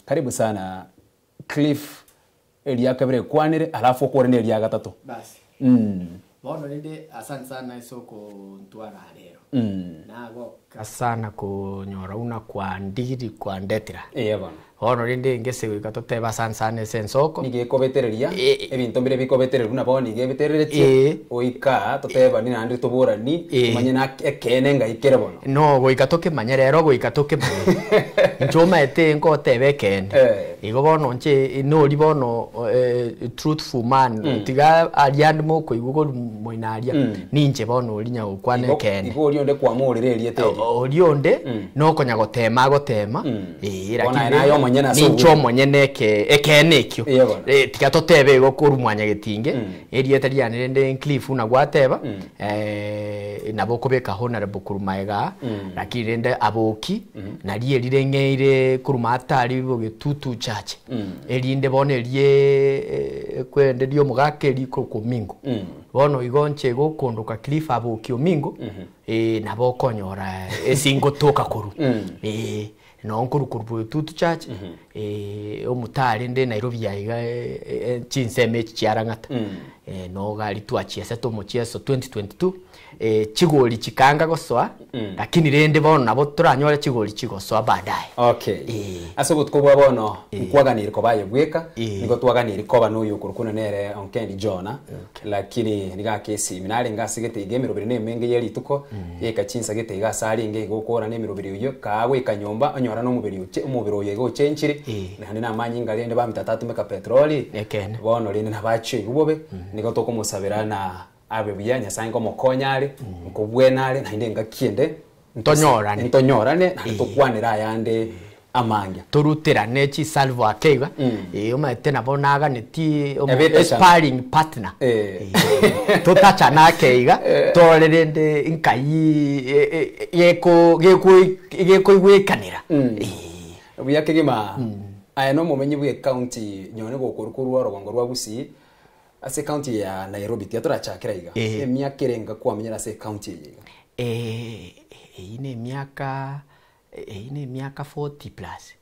Karibu sana Cliff elia kabere kwanire alafu okore ne elia gatatu. Basi. Bono ninde asante sana isoko ntwara rero. Nago asana kunyora una kwa ndiri kwa ndetira. Bana. Bono ninde ngese gikatoteba sana sensoko. Nige kobetereria ebintu mbere bikobeterera una boni gebetererete oika toteba ni nandi tobora ni manye na ekene nga ikere bono. No goikatoke manye rero goikatoke manye. Njoma ete ngo tebe kende. Igo bono nche no li bono truthful man tiga aliand mo ko igugo moinaria ninje bono linya okwane kende. Igo lionde kwa morere eliete. Olionde no konya gotema lakini nincho monyene ekenekyo tiga totebe go kurumwanya getinge eriete lianende Cliff una gwateba nabo kobeka honorable kurumaega lakini rende aboki na lierirengeire kurumata ali bogetutu chache erinde bonerie kwende dio mugake liko kumingo bono igonche gokondoka Cliff aboki omingo nabo konyora esingo toka kuru no nkuru tutu church omutari nde Nairobi yaiga chinseme chiarangata no gali tuachiese tomochieso 2022 chigoli chikanga gosoa lakini rende bono nabo turanyora chigoli chigosoa baadaye. Okay. Asobut ko bono nkwaganira ko baye bweka niko twaganira ko bano yukurukuna nere onkendi Jona lakini niga kesi minari ngasigete igemero bire nemenge yeri tuko yeka chinsa gete iga sari nge gukora nemero bire yo kawe kanyomba anyora no mubiri uche umubiro yego chenchiri nandi na manyi ngalende ba mitatatu meka petroli bono rinde nabache ubobe niko toko musabirana abe biyanya sango mokonyare nkobwenare ninde ngakiende ntonyorane tukwanira yande amanga turuterane chi salvo akeiga umete nabonaga neti sparring partner tutacha na akeiga torerende inkai yeko igwekanira buyakegima aya no mumenyi bwe county nyone gokurukuru orogongo rwa Busi ase county ya Nairobi tiatora chakira iga emyaka irenga kwamenyera ase county yiga ine miaka 40 plus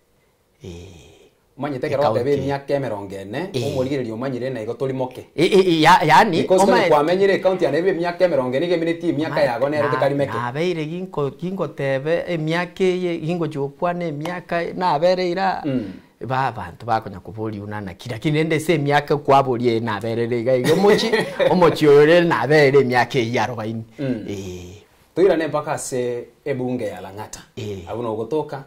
manye tekera otebe miaka 40 umurigirerio umanyire na igo tolimoke yani kwamenyire county ya Nairobi miaka 40 nige miniti miaka yago nere tekarimeke abeire ginko tebe emyaka gingo chokwane miaka na abereira bantu bakonya kubuli unana kira kinende se myaka kwabulie na berere ga omochi orere na berere myaka ya 40 toira mpaka se ebunge ya Lang'ata abuno gotoka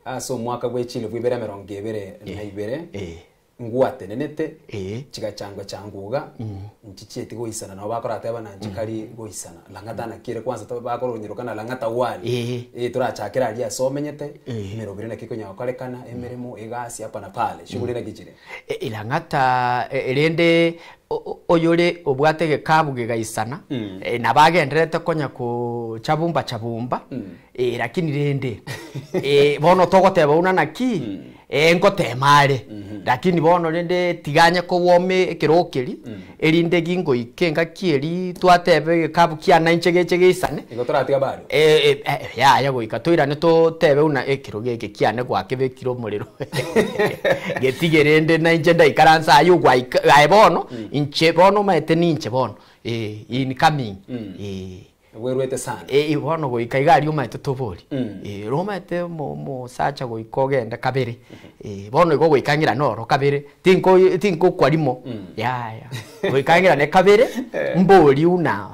aso mwaka gwechile bwibere 20 na ibere ngwate nenete chigachangwa changuga nchicheti goisana no bakora teba na nchikari goisana Lang'ata na kire kwanza to bakoro nyirukana Lang'ata wali turachakira ali asomenyete merobire na kikonya korekana emeremo egasi hapa na pale shughuli na gijire Lang'ata rende oyore obwatege kabuge gaisana nabagenderete konya ku chabumba lakini rende bono togoteba una naki ngotemare lakini bono rende tiganya ko wome kirokeri erinde gingo ikenga kieri twatebe kabukia na inchege geisane igotora tiga bari ya goika toirane to tebe una ekiroge kiane gwakebe kiro muriro getigerende na injenda ikaransa ayo gwa bono inche bono maete ninche bono in coming werwete sana bono goika igari umaete tobori romaete mo sacha goikogenda kabere bono igo goikangira noro kabere tinko kwarimo ya goikangira ne kabere mbori una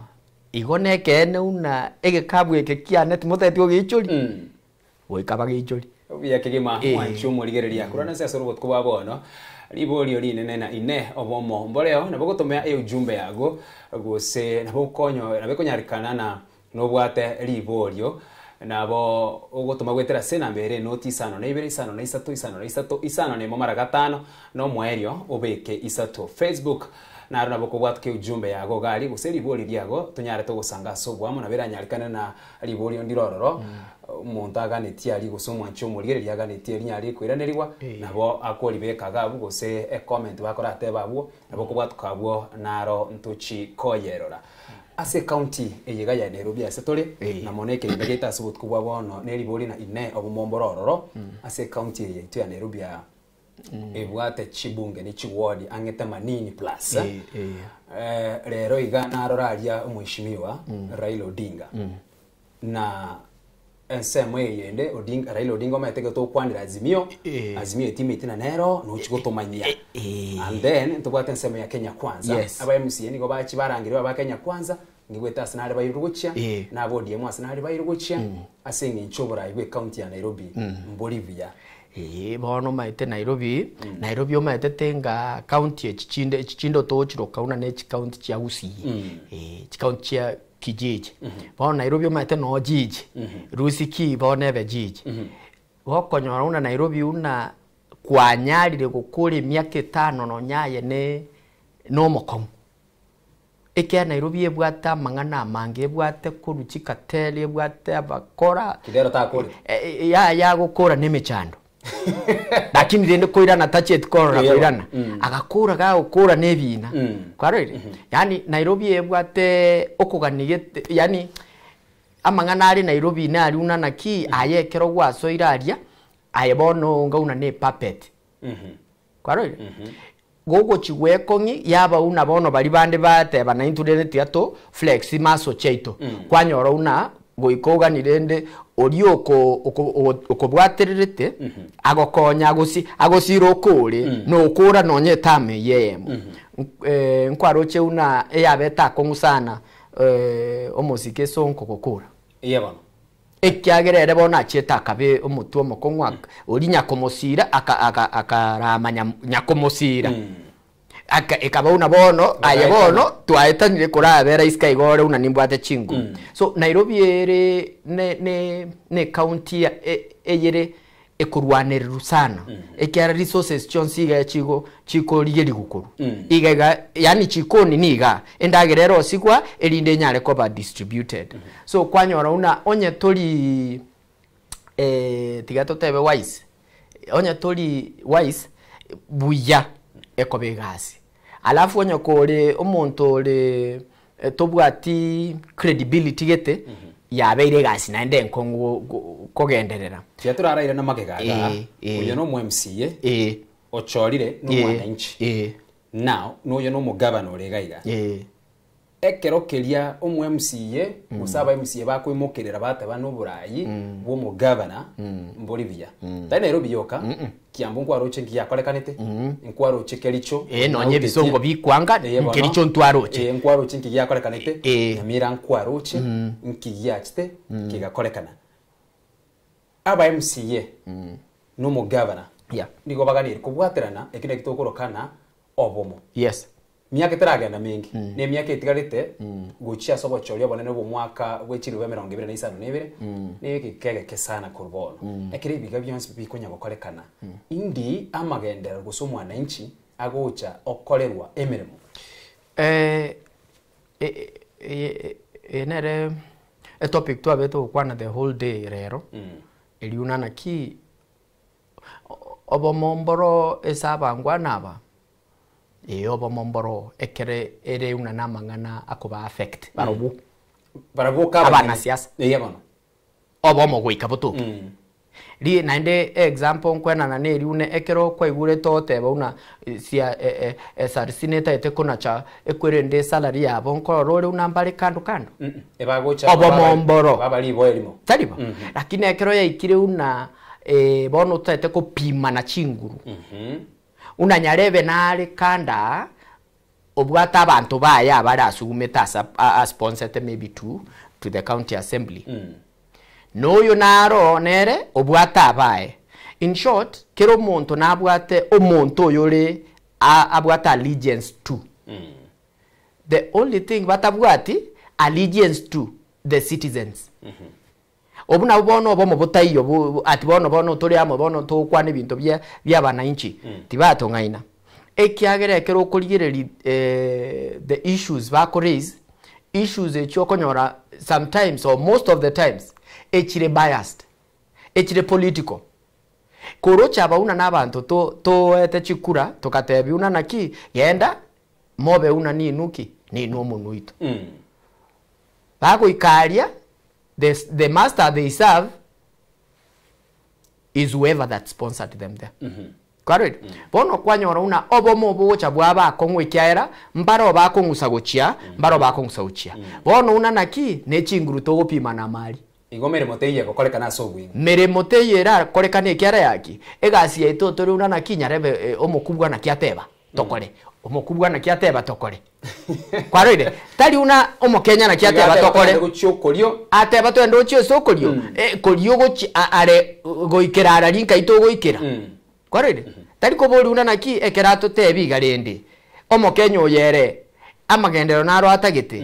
igo nekene una egekabwe ekekiane timotetio gichuri goikaba gichuri yakegema mwanchu murigereria kurana se asoro gotkuba bono libori line na ine obomo mboleo nabogotomea ujumbe yago gose nabokonyo nabekonyarikana na nobwate liborio nabo ogotoma gwetera sena mbere noti isano na ibere isano na isano ne momara gatano no mwerio obeke isato Facebook na nabo kobwatke ujumbe yago gali gose libori lyago tunyare to gusanga sobwamo na beranyarikana na liborio ndirororo umuntu aganeti ali gusomwa ncho murigereria aganeti ali nyari kwiranirwa nabo akori bekaga gose comment bakora atebabo nabo kubwatukabwo naro ntuchi koyerora ase county eyiga ya Nairobi ase tole na moneke ndageta asubut kubwa bono neri boli na ine obumomborororo ase county yetu ya Nairobi ya ebwate chibunge ni chiwodi angete manini plus rero igana roraria umwishimiwa Raila Odinga na ensemo yende Odinga Raila Odinga maitege to kwandira azimio itimiti na nero no chigotomanyia and then tubwate ensemo ya Kenya Kwanza aba MCA nigo bachi barangirwa ba Kenya Kwanza ngigweta Arsenal bayiruguchia na bodi emu Arsenal bayiruguchia asingi nchobora iwe county ya Nairobi Bolivia bono maite Nairobi Nairobi omaite tenga county echichindo tochiro kauna ne county chia Gusii county chia Kijiji bono Nairobi omaite no jiji Rusiki bono ebe jiji bokonyora una Nairobi una kwanyarire gukuri myaka 5 no nyaye ne no mokomu eke Nairobi ebwata mangana mange ebwate kuruchika tele ebwate abakora kidero takuri ya gukora nemechando lakini rende koirana tachet korora koirana agakura ga ukura nebina kwarire yani Nairobi ebwate okuganigete yani amangana ari Nairobi na ari una naki ayekero gwaso iraria ayebono ngauna ne puppet kwarire gogo chigwekongi yaba una bono bali bande bate bana intudene tiato flex maso cheito kwanyora una goikoga nirende orioko okobwatererete agokonya agosiro kore no kura nonye tame yemo nkwaroche una eyabeta kongusana omosike sonko kokura yebano ekyagerere bona cheta kabe omutu omokongwa orinya komosira akaramanya nyakomosira ekaba una bono ayebono twaetanire kurabera iska igore una nimbwate chingu so Nairobi ere ne county eyere ekurwaneriru sana ekyara resources chonsiga chiko ligeri gukuru igega yani chikoni niga endagerero osigwa erinde nyare koba distributed so kwanyora una onye tori tigato tebe wise onye tori wise buya ekobegasi alafu onye kore omuntu ole tobwati credibility gete yabeire gasi na ende nkongo kogenderera tiaturaraire na magegaga uyo no MCA ochorire no mwananchi now no yo no mugabana oregaiga ekero kelia omu MCA musaba MCA bakwimokerera bate bano burayi bo mugabana Bolivia ta Nairobi yoka kiambu nkwaroche ngiyakorekanete nkwaroche kericho nonye bisongo bikwanga nkericho ntwaroche nkwaroche ngiyakorekanete namira nkwaroche nkiyachite kigakorekana aba MCA no mugabana nigo baganire kubwaterana ekine kitokorokana obomo miaka teragenda mingi ne miaka itigarite guchia sobochoria bonene bo mwaka wechirwe 2022 ne kigege sana kurbono ekire biga byonse bikonya gukorekana indi amagendera gusomwa na inchi agocha okorerwa emirimo enere a topic to abeto kwana the whole day rero eliuna na ki obomomboro esabangwa naba obo momboro ekere ere una namangana akoba affect barabu ka abana siasa yebono obo mo gwika butu ri nande example kwena na neri une ekero kwa igure tote bona sia sarsineta etekona cha ekwerende salary yabo nkorore una mbali kando ebagocha obo momboro babali boelimo tariba lakini ekero ya ikire una bono tete ko pima na chinguru una nyarebe nare kanda obwata abantu baya bari asugumeta a sponsored maybe to the county assembly no yo naro nere obwata abaye in short kero monto na abwate omonto yore abwata allegiance to the only thing batabwati allegiance to the citizens obuna bono obomo botayo ati bono tori amo bono to kwane bintu bya bananchi tibato ngaina ekiagere kero okurigireri the issues ba raise issues echokonyora sometimes or most of the times echire biased echire political korocha bauna nabantu to etechikura tokatebi una naki yenda mobe una ni nuki ni no munuito bago ikaria the master they serve is whoever that sponsored them there Kwarwe bono kwanyora una obomo bocha bwaba kongwekiaera mbaro bakongusa gochia mbaro bakongusa gochia bono una naki ne chinguru to gopima na mali igomere moteye gokoreka na sogwi mere moteye ra koreka ne kiara yaki egasi yaito tori una naki nyarebe omukubwa na kiateba tokore omukubwa na kiateba tokore kwarwe tari una omokenya na kiateba tokore gochiokorio ateba to endo chio sokorio korio gochi are goikera ararinka ito goikera kwarede tari ko bori una naki ekerato tebi garende omokenya oyere amagendero naro atagete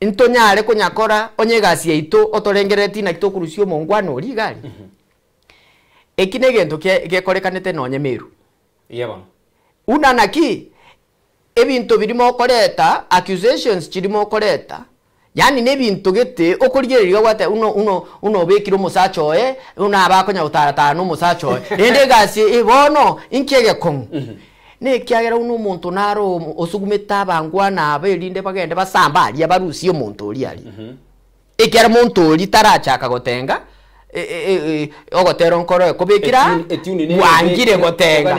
intonyare kunyakora onyegasi yaito otorengereti na kito kurusio mongwano ori gari ekinegento ke korekanete nonye meru yeba una naki ebinto birimo koreta accusations kirimo koreta yani nebintu gete okurigereria gwate uno bekiro musacho una abakonya utarata no musacho ende gasi ibono inkege kon ne kyagera uno muntu naro osugumeta bangwa na aberinde bagende basamba ali abarusi omuntu oli ali ekera muntu oli tarachaka gotenga ogotero nkoro kubikira wangire gotenga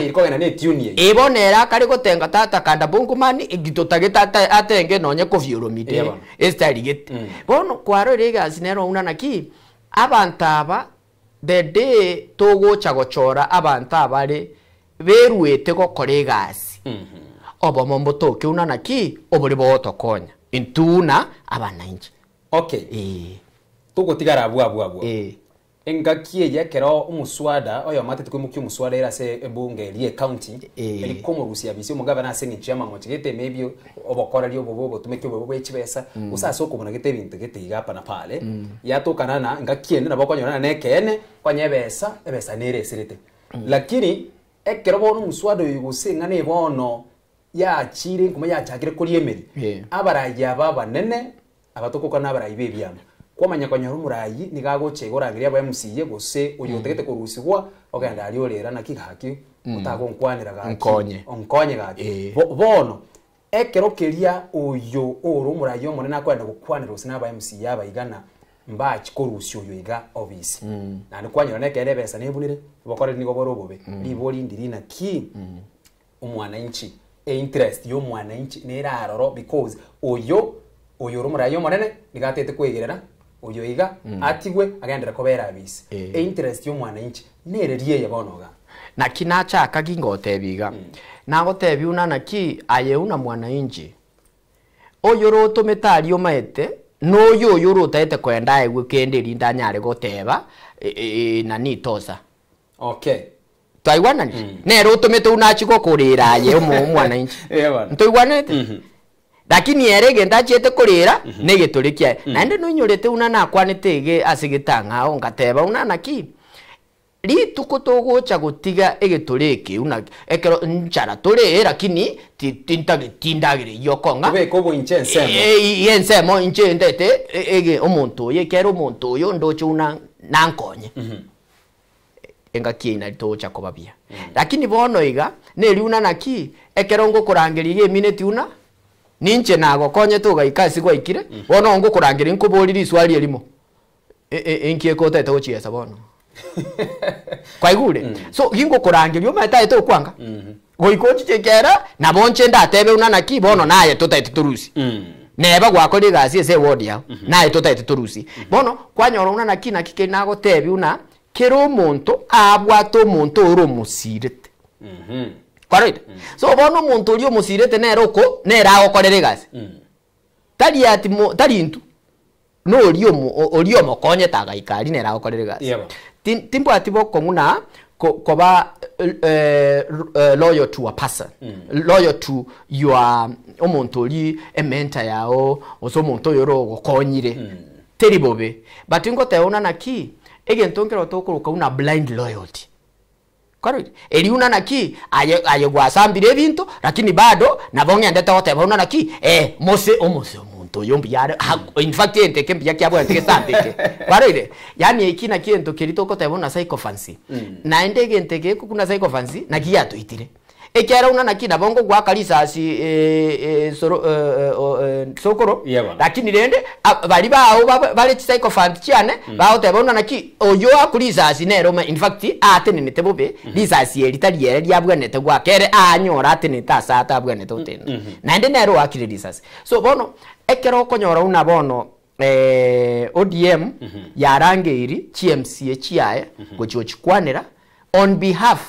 ibonera kari gotenga tata kanda bungumani igitotageta atenge nonye kovyuromide estarigete bono kwaro regas nero una naki abantaba the day togocha gochora abantaba re beruete gokoregasi obomombo toke una naki obori botokonya intuna abananji okay tugotigara abwa engakie yakero umuswada oyo matete kwimukyo umuswada era se ebunge liye county eli komo rusia bisi umugaba na seni chama ngochigete maybe obokora lyo bobo tumekyo bobo echibesa usasa okubona gete bintu gete igapa na pale yatokana na ngakie na bakonyona nekene kwanyebesa ebesa nere sirite lakini ekero bono umuswada yugusinga ne bono ya chire kuma ya chagire kuri emeri abaraya baba nene abatokoka nabarayi bebyama kwamanya kwanya rumurayi nigagoche gorangiria aba MCA gose uyotegete kurusigwa ogenda ali olera na kigaki utago nkwanira gaki onkonye gaki bono ekero keria uyo urumurayi omonene akwenda gukwanira usina aba MCA abaigana mbachi korusio uyo iga obisi na nikwanyira nekere besa nebunire bokore nigo borobobe libori ndirina ki umwana inchi interest yo mwana inchi neraroro because uyo urumurayi omonene nigatete kwegerera uyo iga atigwe agendera kobera abisi interest yo mwana inchi nererie yabonoga na kinacha akagingote biga nagotebi una naki aye una mwana inchi oyoro tometari omaete no yo yoro taete kwenda egwe kende rinda nyare goteba na nitosa okay taiwana ni nero tomete una chiko korera aye mwana inchi ntoigwanete lakini erege ndachete kurira negeturikia nande no nyorete una na kwanitege asigitanga ongateba una naki rituko togocha gutiga egeturiki una ekero nchara tore lakini tindagire yokonga be kobo incensemo yensemo inchendete ege omuntu yekero omuntu yo ndocho una nankonye engakina tocha kobabia lakini bono iga neri una naki ekero ngokurangirie minute una ninche nago konye tuga ikasi kwa ikire bono ngo kurangira inkuboriri swali elimo enkie kota to chiesa bono kwa igure so hingo kurangira yo mata ito kwanga go ikochi chekera na bonche ndatebe una naki bono naye totaite turusi neba gwakore gasi ese word ya naye totaite turusi bono kwanyora una naki nakike nago tebi una kero monto abwato monto oro musirete correct so bono muntu uri omusirete neroko nera okorere gasi tari ati tari ntu no ori omokonye taga ikari nera okorere gasi timbo atibo komuna koba loyal to a person loyal to your omuntu uri ementa yao oso muntu yoro gokonyire teribobe but ngote ona naki egentongero tokuruka una blind loyalty. Correct. Eli una naki aye gwasambire bintu lakini bado nabonye ndeta wote bona naki mose omuntu yombi yare in fact ente kembi yake abo ente sambike. Correct. Yani ikina kiento kirito ko tabona psychophancy. Na ndege ntege kuna psychophancy na kiato itire. ekera una nakina bongo gwa kalisasi sokoro lakini rende bali bawo bale psychophant cyane bawo tebona naki oyo akulisasi nero in fact atenene tebobe lisasi elitaliere lyabwanete gwa kere anyora atenete asata abwanete utene nande nero akire lisasi so bono ekero konyora una bono ODM yarangeiri CMC chiae gochikwanira on behalf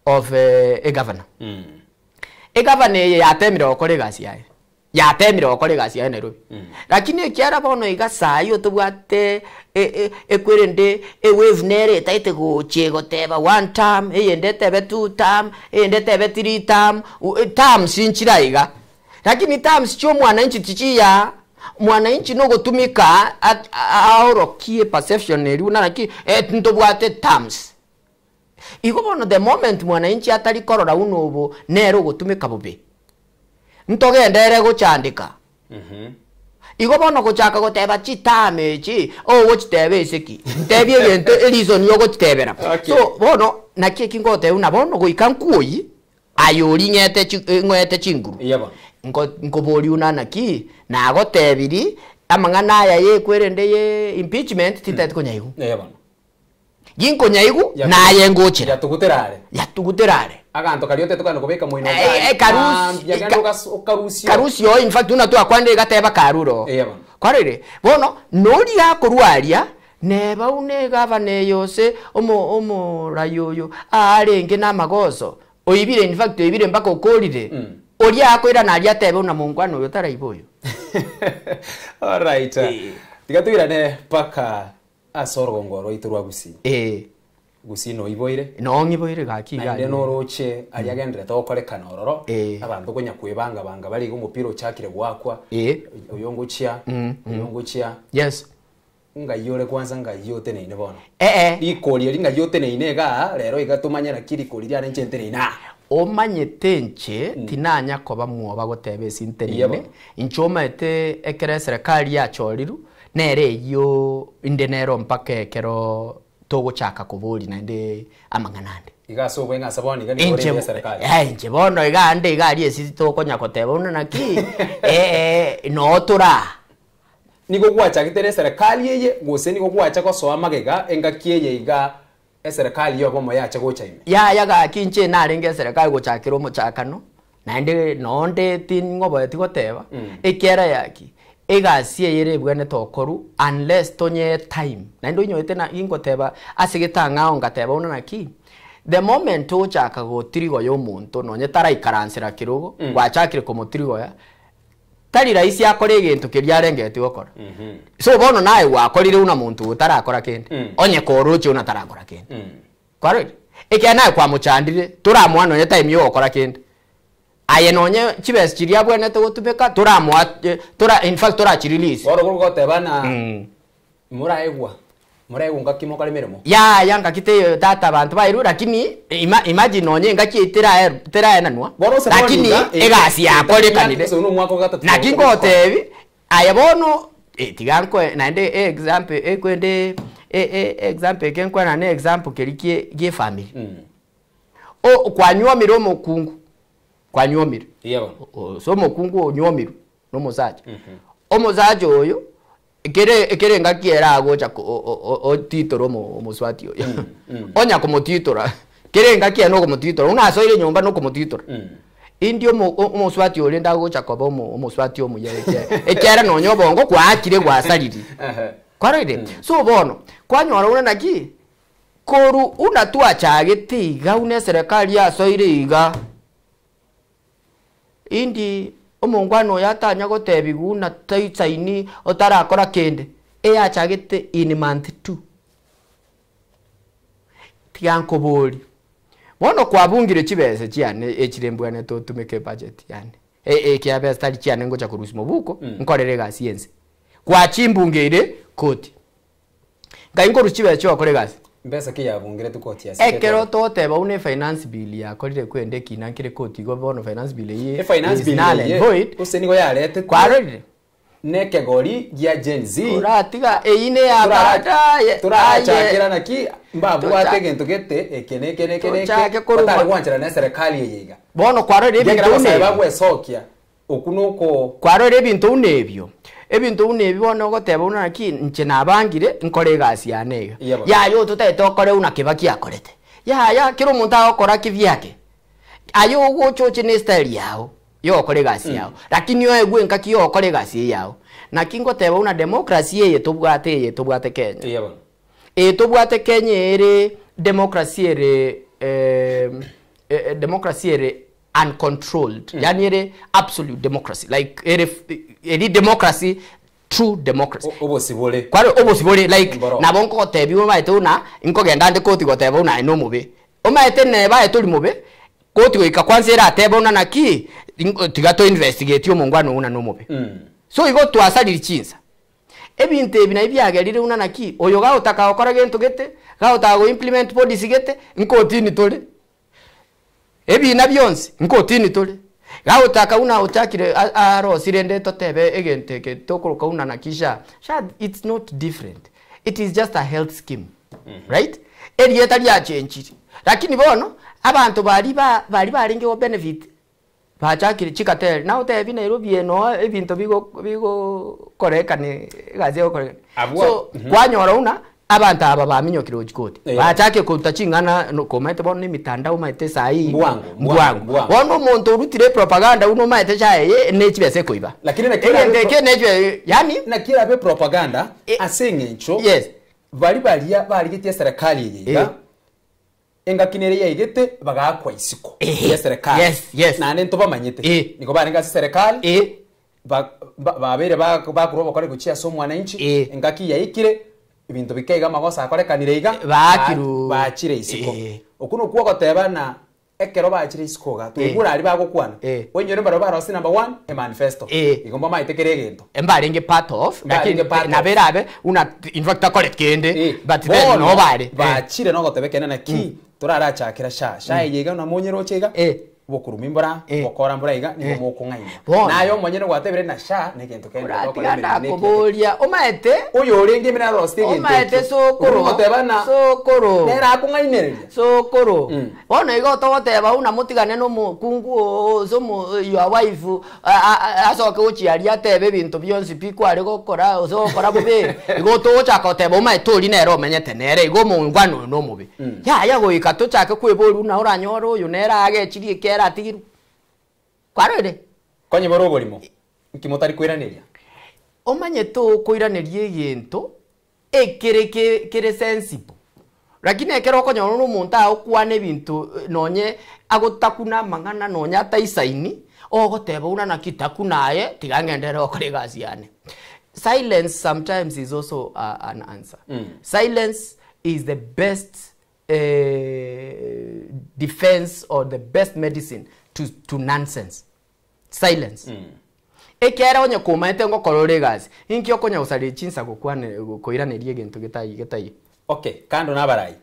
of a governor. A governor yatemire okore gasi yae. Yatemire okore gasi yae Nairobi. Lakini ekiara bono igasa yo tubwate ekwerende wave nere taite go chego teba one term, eyende tebe two term, eyende tebe three term, term sinchira iga. Lakini terms cho mwananchi tichia mwananchi no gotumika aorokie perception eri unaraki ntobwate terms. Iko bono the moment mwananchi atari korora unobo nero gotumika bobe ntogendere gochandika iko bono gochaka goteba chitame chi gochitebe iseki tebie gento reason yo gochitebera so bono nakie kingote una bono goikankuoi ayori ngete chinguru ngobori una naki na gotebiri amangana ya ye kwerende ye impeachment titet konyaigu Ginko nyaigu na yengochira yatuguterare aganto kariote tukano kubeka muino karusi yo in fact una tu akwande gateba karuro kwarire bono nori yakorwaria neba une governor yose omo rayoyo arenge na magoso oibire in fact oibire mpaka okorire ori akoira na aria tebe una mungwano yo taraiboyo all right tigatwirane paka asoro ngoro iturwa gusi gusi no iboire no ngiboire gakiga no roche ariagendere to korekana ororo abantu gonya kwibanga banga bari umupira uchakire gwakwa uyongochia yes nga yore kwanza nga yote ne bono ikoli ringa yote ne inega rero igatumanyira kiri koli ya nchente ina omanyetenche tinanya koba muoba gotebe sinterine inchoma ete ekere serikali ya choriru nere yo indenero mpaka kero togo chaka kubuli na inde amanganande igaso bwenga saboni gani ore ya serikali nje bono igande igari esi toko nyakoteba una naki no tura niko gwacha gitere serikali yeye gose niko gwacha ko so amagega engakiye iga serikali yo bomo yacha gocha ime ya kinche narenge serikali gochakiro mochakano na inde nonde tin ngobo etigoteba ekera yaki egasie yere bwene tokoru unless tonye time na ndo nyoete na ingoteba asigitanga ongateba una naki the moment ochaka go trigo yo muntu nonye tara ikaransira kirugo gwachakire ko motrigo ya tari raisi akore gintu kiriarengete gukora so bono nae wakorire una muntu utarakora kende onye koruche una tarakora kende kwari ekena kwa muchandire turamwana nonye time yo okora kende aye nonye chibes chiria bwene to gutubeka turamwa in fact turachirelease oro gote bana muraegwa ngakimo kale miremo ya ngakite data bantu bairu lakini imagine nonye ngakitira tera enanwa lakini egasi yakore kanire nakingo tebi aye bono tiganko naende example ekwende example kenkwa na ne example kerikie ge family kwanywa miromo kungu kwanyomira so mokungu onyomira no mozaje omozaje oyo ekere ngakiera agocha o titoro moswati oyo onya como titora kere ngakia no como titora una soire nyomba no como titora indio moswati oyo ndagocha ko moswati omo yeke ekera no nyobongo kwa akire gwa saliri kwaride so bono kwanyora una naki koru una tuachagete iga une serikali ya soire iga indi omongwano yatanya gotebigu na taitsaini otarakora kende achagete in month 2 tianko boli bono kwabungire chibese chiane echirembwane to tumeke budget yani kia bese tali chiane ngocha kurusimo buko nkorere gasi yense kwa chimbungire koti ngaingo ruchibese cho akore gasi mbesa ki yabungire tukoti ya ekero toteba une finance bill ya korire kwende kinankire koti go bono finance bill ye finance bill ye void useni go yarete kwarire neke gori gya Gen Z uratiga ine ya bataye turachakira naki mbabu atege ntugete ekene batari wanjira na serikali yiga bono kwaro ebintu bagwe sokia okunuko kwaro ebintu nebyo bono goteba una naki nche nabangire nkore gasi yanega yayo tutete okore una kibaki akorete ya kiro muntu akora kivyake ayo gochoche ne style yao yo okore gasi yao lakini yo egwe nkaki yo okore gasi yao na kingo teba una democracy ye tubwate Kenya tubwate Kenya ere democracy ere uncontrolled yani ere absolute democracy like ere democracy true democracy obosibole kwaro obosibole like nabonko tebi umaite una inko genda ndi koti goteba una ino mube umaite ne ba etuli mube koti goika kwanza era teba una naki tigato investigate yo mungwano una no mube so igo twasali chinza ebinte ebina ibyagerire una naki oyo ga utaka okora gento gete ga utago implement policy gete nkotini tole ebina byonse nkotini tole ga utaka una utakire aro sirende totebe egente ke tokoroka una nakisha it's not different, it is just a health scheme right erieta lya change lakini bono abantu bali baringe benefit bachakire chikatel na utebi Nairobi eno ebintu bigo koreka ni gaze okoreka so kwanyora una abantu aba baminyokiro chikoti bachake kutachingana komete bono ni mitandao maite sai mbwangu bono muntu urutire propaganda uno maite chaye nechibese koiba lakini nechwe yani nakira be propaganda asengencho yes bali gitie serikali yiga engakinere yaigete bagakwa isiko ya serikali yes na nento bamanyete niko barenga serikali babere bakuroba bakore gucia so mwananchi engaki yaikire ibintu bikaiga magosa akorekanire iga bakire isiko okuno kuwa gotebana ekero bakire isiko ga tugura ari bagokwana wenyore mbaro barosi number 1 e manifesto igomba maitekere gento embarenge part of lakini na berabe una in fact akore kende but then no bare bakire no gotebekene na ki turara chakira sha yiga na monyero chega bokurumimbora bokora mbora iga ni mukungaina nayo monyene gwatebere na sha ne gento kende okora kubolia omaete uyo uringi mina rosti gento omaete sokoro gotebana sokoro nera akungainereria sokoro bona igo togoteba una mutigane no mukungu somo your wife asoke uchiaria tebe bintu byonsi pikware gokora uzokora bube igo tochaka oteba omaete uri nero menyete nere igo mungwano no mube ya goika tochaka kweboru na uranyoro uyu nera agechirie atigiru kwarere konye borogorimo ikimotari kwiraniria omanye to kwiranirie gento ekere sensible lakini ekero konyo no muntu akwane bintu nonye agotakuna mangana nonya taisaini ogoteba una nakitaku naye tigangendere okore gazi yane silence sometimes is also an answer silence is the best defense or the best medicine to nonsense. Silence. Ekera onye kumaite ngo korore gazi inki okonya usali chinsa gukwane koiranerie gento getayi okay kando nabarai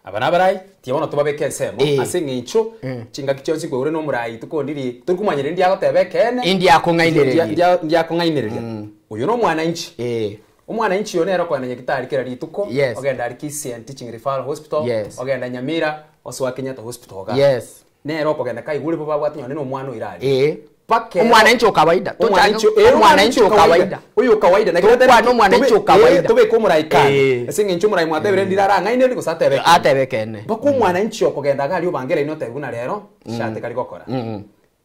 abanabarai tibona tubabeke semo asingicho chinga kichonsi gwe ure no murai tukondiri tukumanyire ndi agotebekene ndi akongainereria ndi akongainereria uyu no mwana inchi umwana inchi yone yarokwana nyagitari kera rituko ogenda ari KCN Teaching Referral Hospital ogenda Nyamira oswa Kenyatta Hospital ga nero ogenda kai guri baba bwatinyone no mwana irari pake umwana inchi kawaida umwana inchi kawaida uyu kawaida na kira no mwana inchi kawaida tobe ko muraikana singe inchi murai mwatebere ndirara ngaine ndiko satebe atebekene bako umwana inchi okogenda gali ubangere ino teguna rero shate kali gokora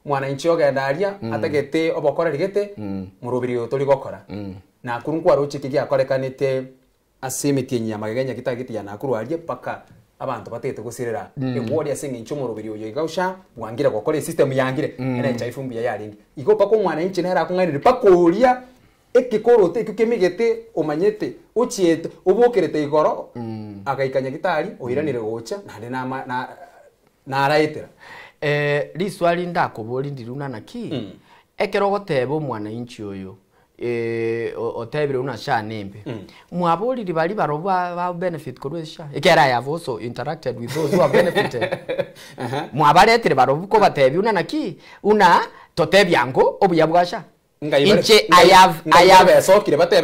mwana inchi ogenda aria atagete obokora rigete murubiri uturi gokora na kurunku arochiki akorekanite asimiti nyama genya kitagiti ya nakuru arie paka abantu batete gusirira egwori asinga inchomo rubiri uyo igausha bwangira gukora system yangire ene chaifumbi ya yaringi iko pako mwana inchi nera kunganire pakoria ekikorote ikukemigete omanyete uchiete ubokerete igoro akaikanya gitari oiranire gocha na araitera riswali ndakobori ndiruna naki ekero goteba mwana inchi uyo otebire una sha nembe mwaboli libali baroba ba benefit korwesha ekera I have also interacted with those who have benefited mwabaletire barobu ko batebi una naki una totebyango obuya bwasha inche I have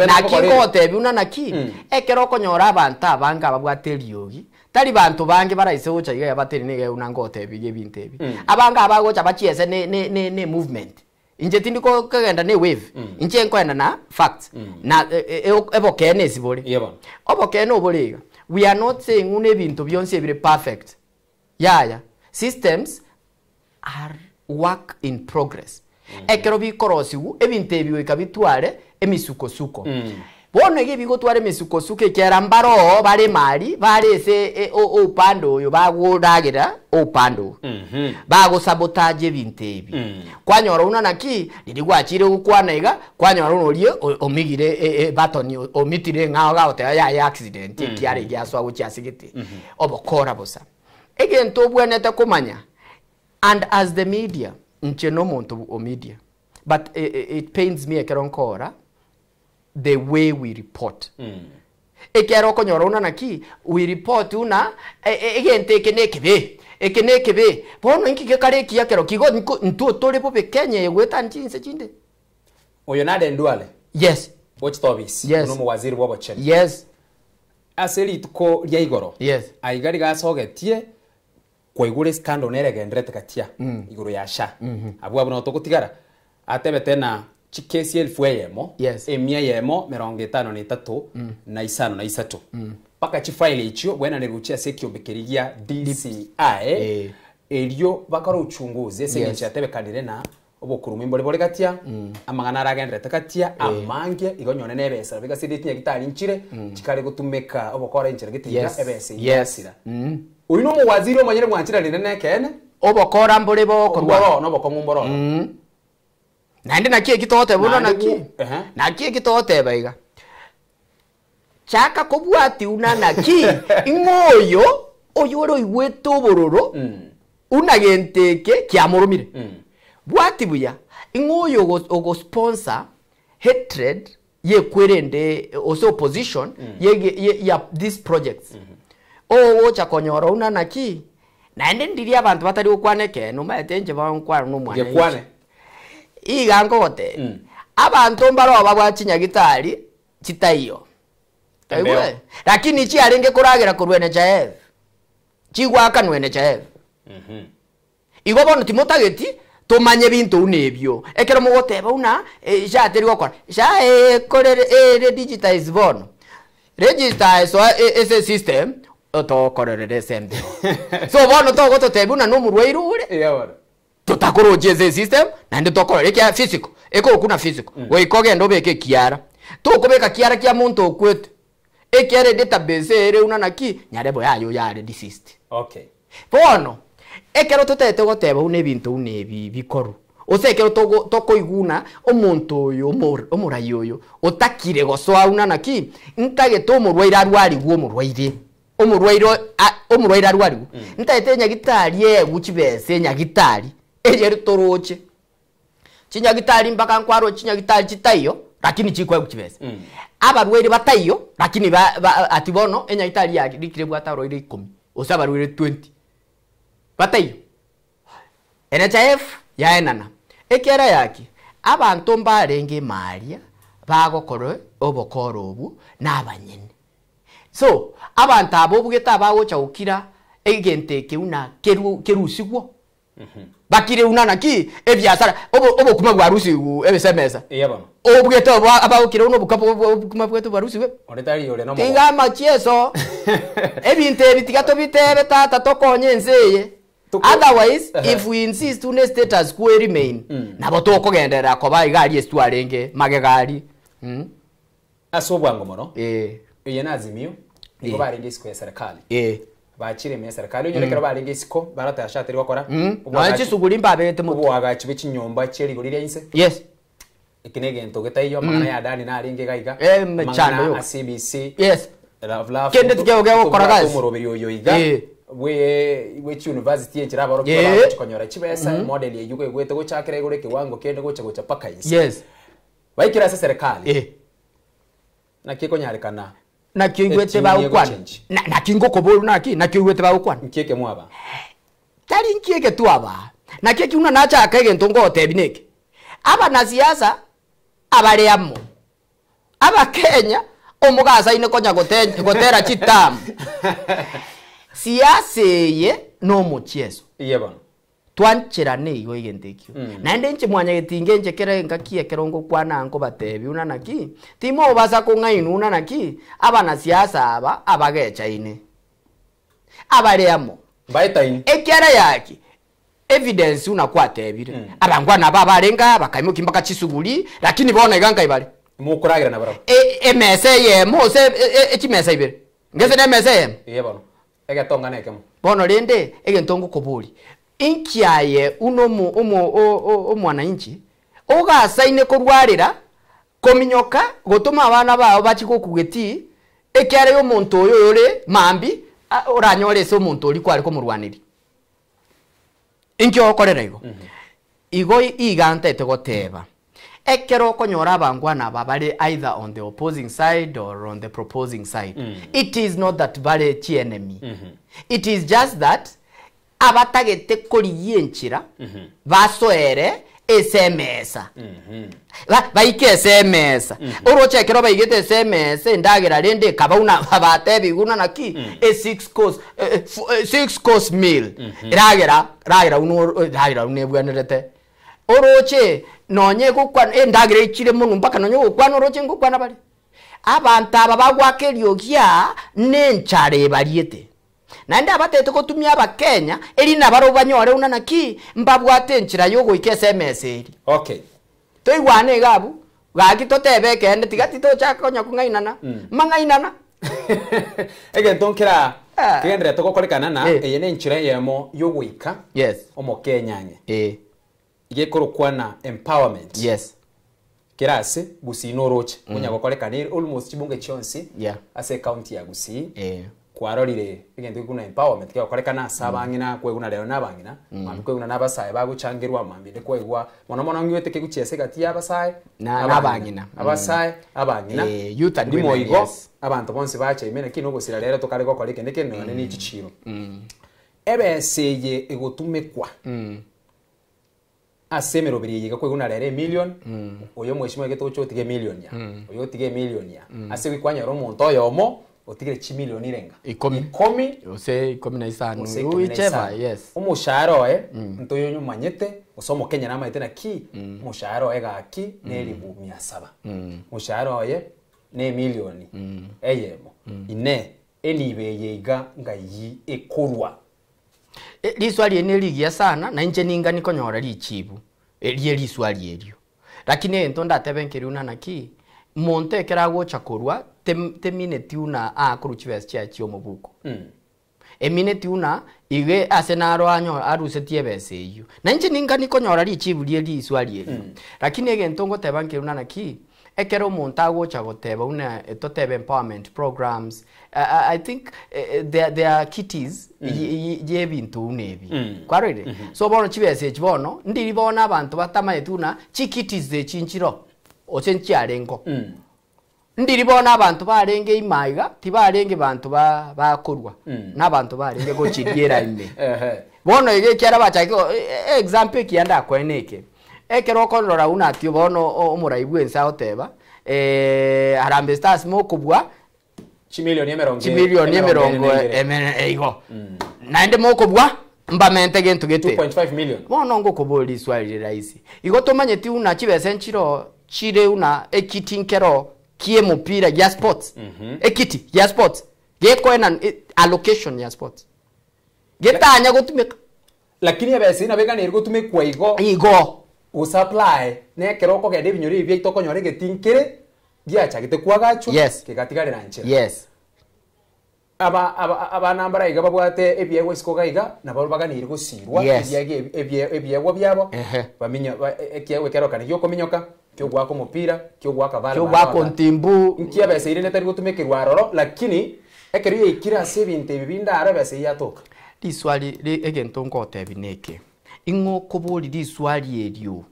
na kingo tebi una naki ekero konyora abantu abanga babwateriogi tari bantu bange baraise ucha iga bateri nige una ngotebi gebinte ebi abanga abagocha bachiese ne movement inje tindiko kagenda ne wave inje nkwenda na facts na ebokene sibole obokene oboliga we are not saying une bintu byonse bire perfect yeah systems are work in progress ekero bikorosigu ebintu ebiwe kabitware emisuko bono ege bigotware emisuko ekera mbaro bare mari barese opando oyo baguragira opando bago sabotage ebintu ebi kwanyora una naki ndigwachire gukwana iga kwanyora unorie omigire batoni omitire ngao gaote ya accident kiare gyaswa guchasigiti obokora bosa egento obwenete kumanya and as the media nche no muntu o media but it pains me ekeronkora the way we report ekero konyora una naki we report una egente ekenekebe bono inkike kare kiyakero kigo ntu tole pope Kenya yegweta nchinse chinde oyo nade ndwale yes watch tobis yes. no waziri wabochen yes aseli tuko lya igoro yes aigari gasogetie kwaigure scandal neregendrete katia iguru ya sha abwa bano tokutigara atebe tena chikesi elfu yemo yes. emia yemo 53 na isano na isatu paka chifile ichio bwana neruchia sekio bekerigia DCI elio bakaro uchunguzi ese nchi atebe kanire na obokurumi mbole bole katia amagana aragendrete katia amange igonyone nebesa bega siditinya gitari nchire chikare gutumeka obokora nchire gitinga ebese yasira uyu no muwaziri omanyere mwanchira nene kene obokora mbole bokorwa no bokomumboro nande nakie kitote buno naki nakie kitote baiga chaka kobwati una naki ingoyo oyoro igweto bororo una genteke kiamurumire bwati buya ingoyo ogo sponsor hatred ye kwerende also opposition ye these projects ocha konyora una naki nande ndiri abantu batari okwaneke no matenje bankwa no mwana gekwane iga ngote abantu mbaro babwachinya gitari chitaiyo aiwe lakini chi arenge kuragira kurwene chaev chigwa kanwene chaev igo bono timotageti tomanye bintu unebyo ekero mugoteba una jateri gokora ja korere digitize bono register so ese system to korere sende so bono to gototeba una no murwairure yabara tutakoroje ese system nande tokora ekya physical eko kuna physical we kogendo beke kiara to kobeka kiara kya muntu okwete ekiare database ere una naki nyarebo yayo yare deceased okay bono ekero tutete goteba une bintu unebi bikoru osekero tokoiguna omuntu oyo omurayi oyo otakire goswa una naki ntage to omurwaire arwari gwo omurwaire arwari ntete nyagitari eguchibese nyagitari ejeri toroche chinyagitari mpaka nkwaro chinyagitari chitaiyo lakini chikwa kuchibese abarwere bataiyo lakini atibono enyagitari yakirikire bwataro ire 10 osabarwere 20 bataiyo NHIF yaenana ekera yaki abantu mbarenge maria bagokoro obokoro obu nabanyene so abantu abo bugeta bagocha ukira egenteke una kerusigwo bakire una naki ebyasara obo kuma gwarusi ebesemeza yabana obugeta abawukira uno bukapo kuma bwetu barusi we onetari ole no tinga machieso ebintu ebitigato bitebe tata tokonye nzeye otherwise if we insist on status quo remain nabo tokogendera koba igari estwarenge magegari asobwango mono eye nazimio ngo barenge isiko ya serikali bachire me serikali onyerekera barenge isiko barata yashateri bakora ubwo suguri mbabete mu bwaga chibe chinyomba cheri gorire inse yes ikinege ntoge iyo mana ya dani naringe gaiga mchando yo CBC yes love kende tugege gukora gazi umurobiri oyo iga we university enchira baro kwa chikonyora chibesa model ye yuko gwete go chakere gore kiwango kende go chago chapaka inse yes baikira serikali na kiko nyarikana na kingwete ba ukwana na kingoko bolu naki na kingwete ba ukwana nkeke mwaba tari nkeke tu aba na keke una nacha akege ntongo otebineke aba na siasa abariamo abakenya omugasa ine konya gotera chitamu siasa ye no muchezo yeba twanchira ne igo igendekio nande nche mwanya getinge nche kere ngakie kerongo kwana anko batebi una naki timo basa ko ngainu una naki abana siasa aba abagecha ine abariamo baita ini ekera yaki evidence una kwatebire abangwana babarenga bakaimoki mpaka chisuguri lakini bona iganga ibale mukuragira na barabo emese ye mose echimesa ibere ngeze ne mese ye yeba ege tonga nekemo bono rende ege ntongo kobuli inkiaye uno omwana inchi ogasaine korwarira kominyoka gotuma abana bao bachikokugeti ekyare yo muntu oyo yore mambi oranyore so muntu ori kwari ko murwaniri inkyo okorera igo igante tegoteba ekero konyora abangwana babare either on the opposing side or on the proposing side. It is not that bare chi enemy. It is just that abatagete koriyenchira basoere SMS. Baike SMS. Oroche kero baigete SMS ndagira rende kabauna babatebi guna naki a 6 course meal. Ragira unebwanirete. Oroche nonye gukwa endagire ikire muno mpaka nonye gukwa oroche ngukwa nabari. Abantu abagwakeriogia nenchare bariete. Nande abatete kotumia abakenya eri nabaro banyore una naki mbabwate nchira yo goike SMS eri. Okay. Toigwane gabu gaki totebe kende tigati to chakonya kungainana mangainana. Ege ntonkira kendre tokokorekana na eyene nchira yemo yo goika. Yes. Omo kenyanye. Igekorokwana empowerment. Yes. Kirase Gusii noroche munya gokorekana almost chibunge chonsi. Yeah. Ase county ya Gusii. Kwarorire igende kuna empowerment kya korekana sabangina kweguna lero nabangina mambi kweguna nabasaye baguchangirwa mambi de kwegwa mona ngwete ke guchese gati yabasaye nabangina abasaye abangina youth and women yes abantu bonse bache imene kino gusira lero tokale gokoreke ndeke none ni chichiro ebe seye egotumekwa asemero biriye kweguna lero million oyo mweshimwe getocho tige million ya oyo tige million ya ase wikwanya ro muntu oyomo otigire chimilioni renga 10 ose 15 whichever yes umushahara oe ntoyo nyumanyete osomo Kenya na maite na ki umushahara oe gaki ne 700 umushahara oe ne milioni eyemo ine enibeyeiga ngayi ekorwa liswali ene ligia sana na nje ninga nikonyora lichibu elie liswali elio lakini ento ndatebenkeri una naki monte kerago chakorwa minute una kuruchibes chachi omubuko minute una ige asenaro anyo arusetie beseyo na nje ninga nikonyora lichibulie liswali elio lakini ege ntongo tebankeri una naki ekero montago chagoteba una totebe empowerment programs. I think there are kitties ye bintu unebi kwarire so bono chibese chibono ndiri bona abantu batamaye tuna chikitties ze chinchiro ochenchi arengo ndiri bona abantu barenge imaiga tibarenge bantu bakorwa nabantu barenge gochiriera ime bono ige kyara bachako example kianda kweneke ekero konrora una tio bono omuraibwe nsa oteba Harambee Stars mokubwa chimilioni emerongo eigo naende mokubwa mbamente gento gete 2.5 million bono ngo koboli swali raisi igo tomanyeti una chibese nchiro chire una ekitinkero kie mupira ya sports ekiti ya sports geko ena allocation ya sports getanya gotumeka lakini abese ina bega nergo tumekwa igo o supply ne keroko gede binyori bye tokonyore getinkere giacha gite kwagacho kegatigare nanche aba nambara iga babwate ebye wesiko gaiga nabo baganire gusirwa ebye byabo baminya ekyewe kero kana yoko minyoka kyo gwako mupira kyo gwaka vala kyo gwako ntimbu nkia bese ire netari gutumekerwa roro lakini ekeriye ikira sebinte bibinda arabese yatoka liswali egento nkotebineke ingo koboli liswali elio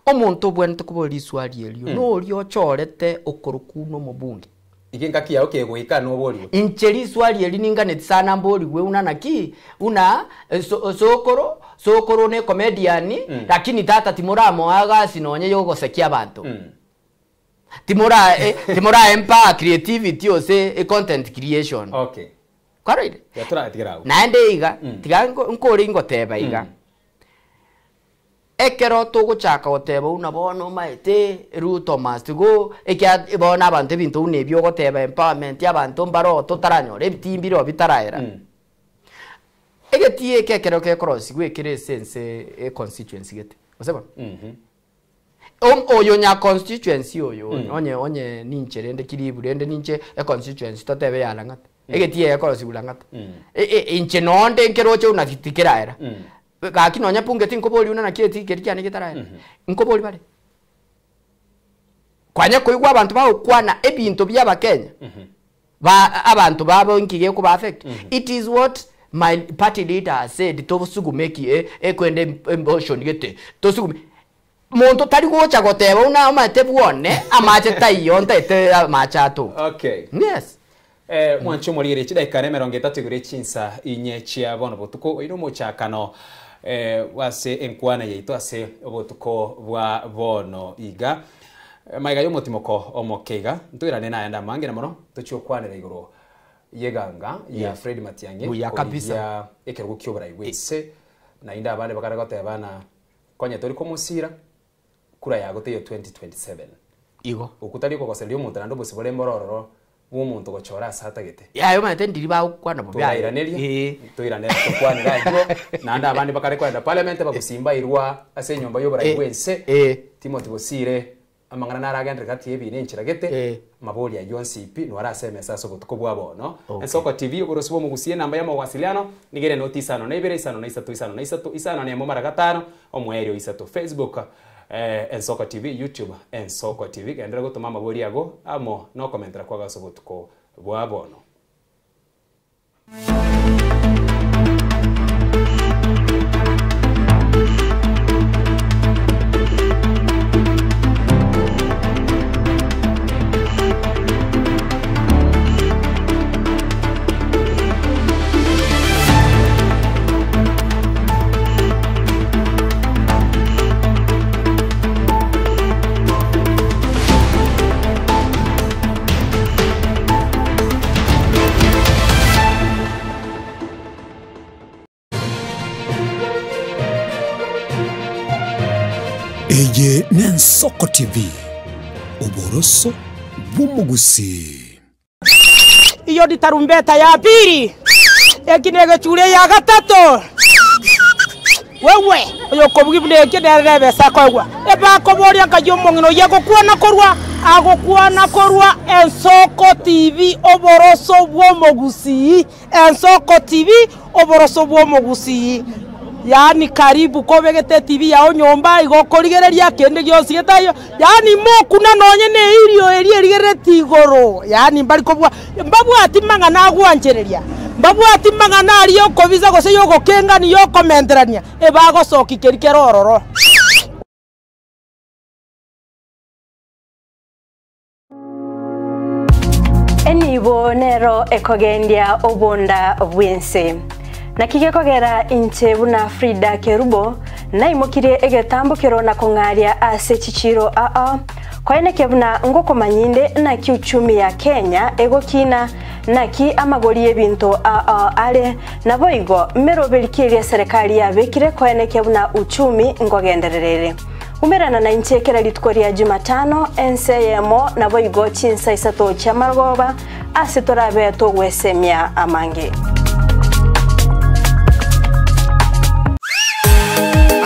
omuntu bwente koboli liswali elio no lyo chorete okorokuno mobunge igenga kiya okegwika no boli incheri swali eli ningane sana mboli we una naki una sokoro ne comedian lakini tata timuramo aga sinonye yogo sekia abantu timora empower creativity ose content creation. Okay. Kwaroide. Ya turatigirao. Naende iga tiga nkori ngoteba iga. Ekero tuguchaka goteba una bono maite Ruto must go ekya ibona abantu bintu nebyo goteba empowerment y'abantu mbaro totaranyore ebitimbiro bitaraera. Egetie kekero ke cross gwekire sense e constituency gete. Oseba? Oyo nya constituency oyo onye ninche rende kiribu rende ninche e constituency totebe yala ngata. Egetie e cross bulangata. Inche nonde nkeroche una titikiraera. Gaki nonya pungeti nkoboli una naketi kerikane gitaraera. Nkoboli bare. Kwanya koigwa abantu bawo kwana ebintu byaba Kenya. Ba abantu babo nkige ko ba affect. It is what my party leader said to sugumeki kwende emotion gete to sugumi muntu tari gocha goteba una mate buone amache tayo ntete machato. Okay. Yes. Mwancho morire chida ikare 30 gure chinsa inye chia bono botuko ino mochakano wase enkwana yeito ase obotuko bwa bono iga maiga yo motimoko omokega ntwirane naenda mangena mono tuchokwanira iguru yeganga ya Fred Matiang'i ya kabisa ya ekerugo kyobra igwese na inda abane bakaragote abana konya tori komusira kura yagote yo 2027 igo ukutari ko goselio umuntu nando busibore mbororo umuntu gochora asata gete yayo mate ndiri ba kwana bo bya toiranera kwanira igo nanda abane bakarekwenda parliament bagusimba irwa ase nyomba yobra igwese Timothy Bosire amangana naragendre kati ebi nenchira gete maboli ya UNCP nwara SMS aso gutukobwa bono Ensoko TV uborosi mu gusie namba ya mawasiliano nigere noti isano na ibere isano na isatu isano ne momara gatano omwerio isatu Facebook Ensoko TV YouTube Ensoko TV gendera gutuma maboli yago amo no commentera kwa gaso gutuko bwa bono. Eye Ensoko TV uboroso bumugusi iyo ditarumbeta ya pili ekinege chure ya gatatu wewe oyo kobwibune kinere sakogwa eba koboria kajomo ngino yego kuona korwa Ensoko TV oboroso bwomugusi Ensoko TV oboroso bwomugusi yani karibu kobegete TV yao nyomba igokorigereria kende gyosi getayo yani mokuna nonye ne irio erigerere tigoro yani mbari kobwa mbabu atimanga na gwanchereria mbabu atimanga na ariyo kobiza gose yo gokenga ni yo komenterania ebago soki kerikerororo enibo nero ekogendia obonda bwense nakige kogera inche buna Frida Kerubo na imokire egetambukiro na kongaria ase chichiro koine kebuna ngoko manyinde na kiuchumi ya Kenya egokina naki amagori ebintu ale naboigo meroberikiria serikali ya bekire koine kebuna uchumi ngogendererere umerana na inche kera litkoria Jumatano NCMO naboigo chinsa isato cha margoba ase torabe to wesemia amange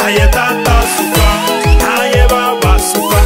aye tata suka aye baba suka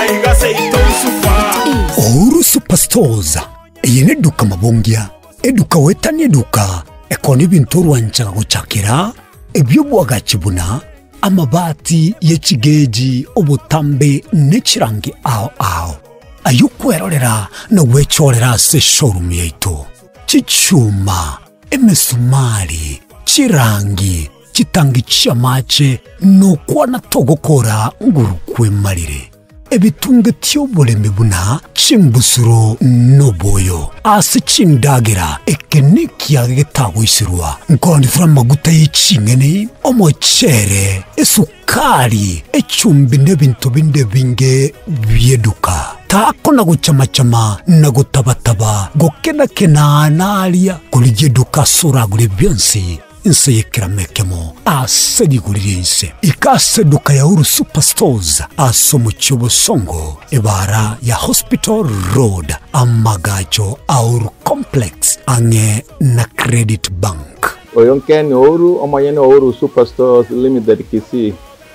aye gase ito suka Ouru Superstores yene duka mabongia eduka wetani eduka ekoni bintu rwanchaga guchakira ebyo bwagachibuna amabati yechigeji obutambe nechirangi ao ayukwerorera no wechorera se showroom yaito chichuma emesumari chirangi chitangi chamache no kwana togokora ngurukwe marire ebitunge ty'obulemi buna chimbusuro noboyo ase chindagira ekenikia getagwisirwa nkondifura maguta y'eching'eni omochere esukari echumbi n'ebintu binde binge byeduka tako na guchamachama na gutabataba gokenakena naria kuri gyeduka suragure byonsi inse yekiramekemo asedigurire inse ikaseduka ya Uru Superstores aso mu Cyobosongo ibara ya Hospital Road amagacho Uru Complex ange na Credit Bank Oyonkeni Uru omayene Uru Superstores Limited Kisii.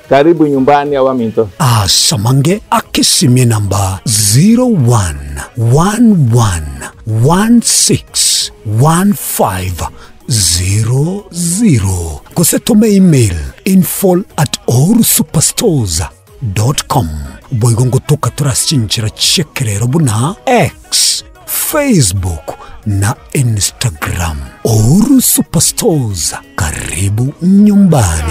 Karibu nyumbani awaminto. Samange akisimie namba 0111161500. Kusetome email info@orusuperstores.com. Boigongo toka turashinchira chekerero buna X, Facebook na Instagram. Uru Superstores, karibu nyumbani.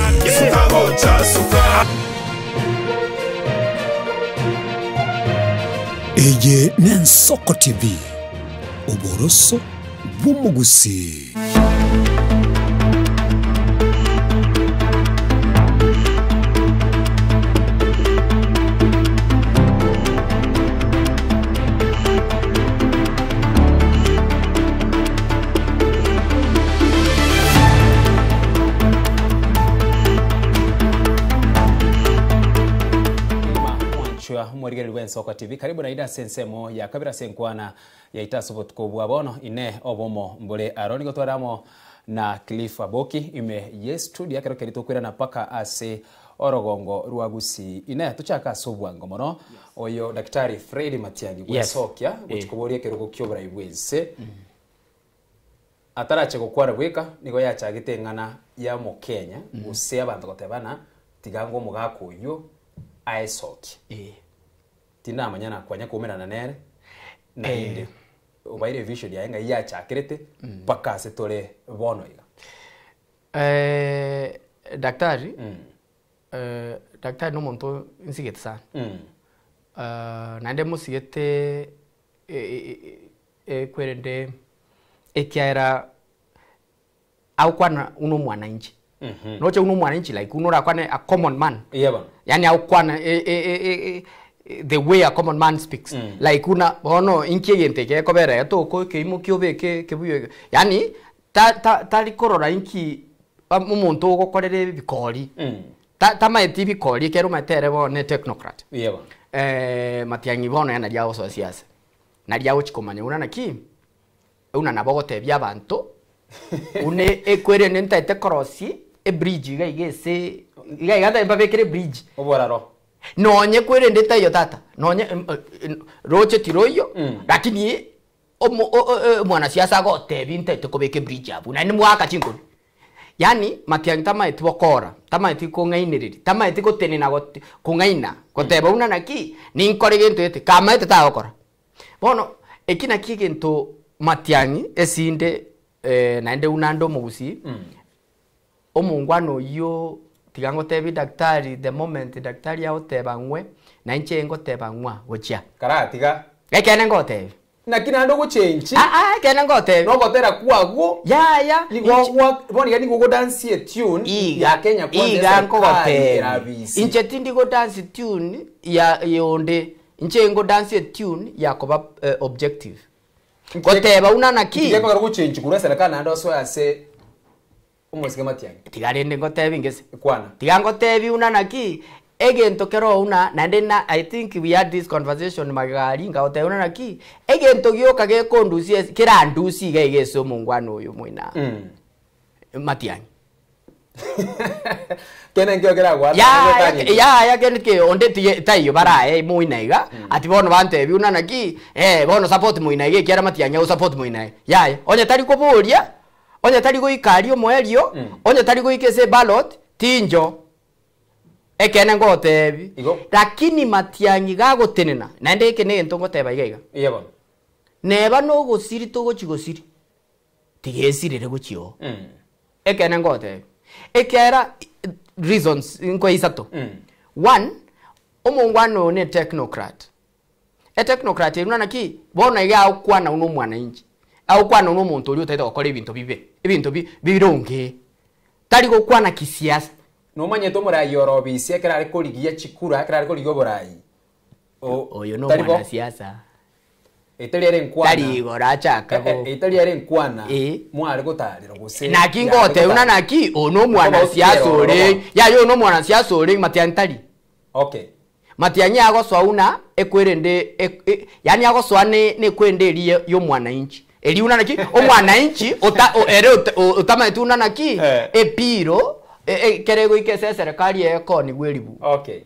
Eye Nensoko TV, uboroso bw'umugusi. Mwarigeri Nensoko TV karibu na ida sensemo ya kabira senkwana ya itasobo tukobwa bono ine obomo mbole aroni gotwaramo na Cliff Aboki ime yes studio yakero kerito kwira na paka ase orogongo ruagusi ine tuchaka sobwa ngomono oyo daktari Fred Matiang'i gwesokya gutukoborie kerugo kyobra ibwese atarache gokwara bweka nigo yachagite ngana ya mo Kenya guse abantu gotebana tigango mugako yo aesoki tina amanyana kwanya kumena na nere na inde ubaire vision ya enga ya chakirete paka se tole bono iga daktari daktari no monto insigete sana nande musigete kwerende ekiara au kwana uno mwananchi noche uno mwananchi like uno rakwane a common man yani au kwana the way a common man speaks like una bono inkiegente ke kobere to ko ke imukyobe ke buyo yani ta likorora inki umuntu gokorere bikori ta maiti bikori kero matere bone technocrat Matiang'i bono yana diao so siasa na diao chikomanya una naki una nabogote bya bantu une ekwere nenta cross e bridge ga igese ga gata mbabekere bridge oboraro nonye kwere ndeta yo tata nonye roche tiroyo lakini mwana siasa gote binte tekobeke bridge abu na ni mwaka chinko yani Matiang'i tama etibokora tama etikongainiriri tama etikotenena gote kongaina goteba una naki ni nkore gento ete kama ete tagokora bono ekina kigento Matiang'i esinde naende unando mugusi omungwano yo tigango tebi daktari the moment daktari ya oteba ngwe na nche ngoteba ngwa gocha karatiga ekene ngote na kinando go change kene ngote no gotera kwago ya ni go boni yani go dance tune ya Kenya kwanza ngote inche tindi go dance tune ya yonde inche ngo dance tune ya koba objective goteba unana ki ngeko go change kura serikali ndo so ase umwesike Matiang'i tigarende ngotebi ngese kwana tigangotebi unana ki egento kero una nandena I think we had this conversation magari ngaote unana ki egento gyoka ge kondusi kira ndusi ge geso mungwano uyu mwina Matiang'i kenen kyo kira gwa ya kenke onde tayo bara muinaiga ati bono bantebi unana ki bono support muinaiga kira Matiang'i au support muinaiga ya onye tari ko boria onye tari go ikario moerio onye tari go ikese ballot tinjo ekene ngotebi lakini Matiang'i gagotenena nande ekene nto ngoteba igaiga yebo neba no gosiri to gochigosiri tigesirire gochio ekene ngotebi ekera reasons inko isato one omongwano ne technocrat technocrat iruna ki bona iga ukwana uno mwananchi au kwana uno muntu uri utete gukora ibintu bironge tari gukwana kisiasa no manye to murai yorobisi ekera ari kurigia chikura ekera ari kurigia borai oyo no mwana siasa etari ari nkwana tari gora chaka go etari ari nkwana mwari gutarira guse na kingote una naki ono mwana siasa ore ya yo no mwana siasa ore matiantari okay matianya agoswa una ekwerende yani agoswa ne kwenderi yo mwananchi eliuna naki o mwananchi utama tuna naki epiro kerego ikese serikali eko ni gweribu okay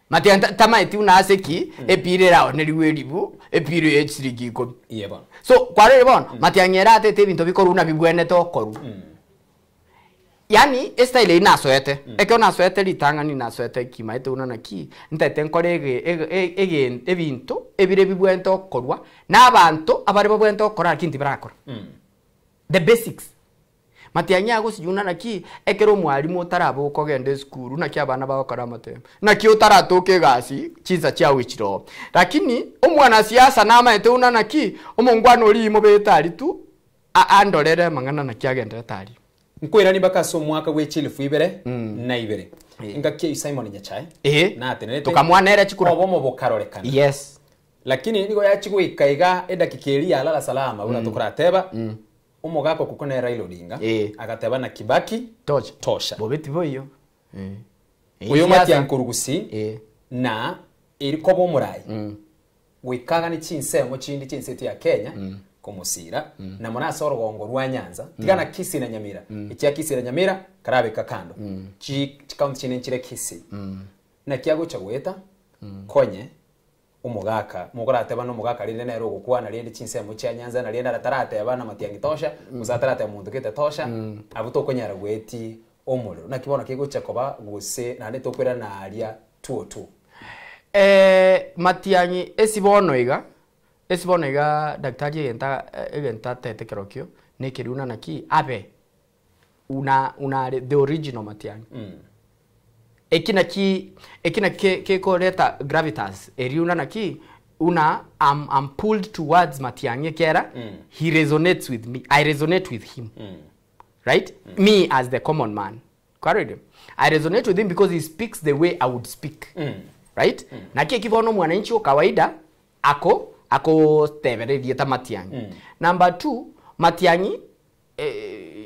matia tama tuna aseki epire rao ne gweribu epiro echirigi ko yeba so kware bon matia nyera tete bintu bikoruna bibwene to koru yani style ina soete eke ona soete litanga ni na soete kimaite una naki ntete nkorege ebintu ebire bibwento korwa n'abantu abari bobwento kora kinti barakora the basics matianya go sijuna naki ekero mwalimu tarabo kogende school naki abana bakora matema naki utaratoke gasi chiza cha wichiro lakini omwana siasa namaite una naki omongwano ri mo betari tu andorere mangana naki agende tari nkwira ni bakaso mwaka gwechilifu ibere na ibere ngake Simon Nyachae na atenete tukamwanera chikura obomo bokarorekana yes lakini nigo yachigwikaiga edakikeri ya lala salama una tukurateba umugako kukone Raila Odinga agateba na Kibaki tosha bobeti boyo uyo mati ankurugusi na iriko bo murai wikaga ni chinsemo chindi chinseti ya Kenya kumusira na monasa orugongo rwa Nyanza tigana Kisi na Nyamira ikia Kisi na Nyamira karabe kakando chi county chine chire Kisi na kiago cha gweta konye umugaka mugora ateba no mugaka rinde na rogo kwana rinde chinsemo cha Nyanza na rinde ratarate abana matiangi tosha muzatarate muntu kete tosha abuto konyara gweti omuro na kibona kigo cha koba guse na nde tokwera na aria 202 matiangi esibono iga daktari egenta tete kerokyo nekiruna naki abe una the original matiangi ekina ke koreta gravitas eriuna naki una I'm pulled towards matiangi kera he resonates with me I resonate with him right me as the common man correct I resonate with him because he speaks the way I would speak right naki kivono mwananchi kawaida ako tebererie ta Matiangi number 2 Matiangi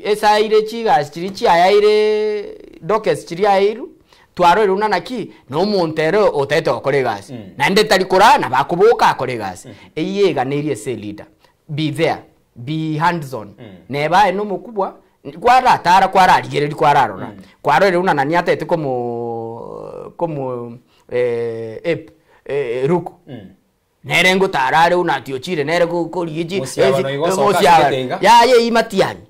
esaire chiga chirichi ayaire dokes chiri airu twaro runa naki no montero otete okore gasi na nde tarikora na bakubuka akore gasi eyega nerie se leader be there be hands on neba eno mukubwa kwara tara kwara arigereri kwara arora kwaro runa nani atete como ruku nerengo tarare unatio chire nerego korigi ya ye Matiangi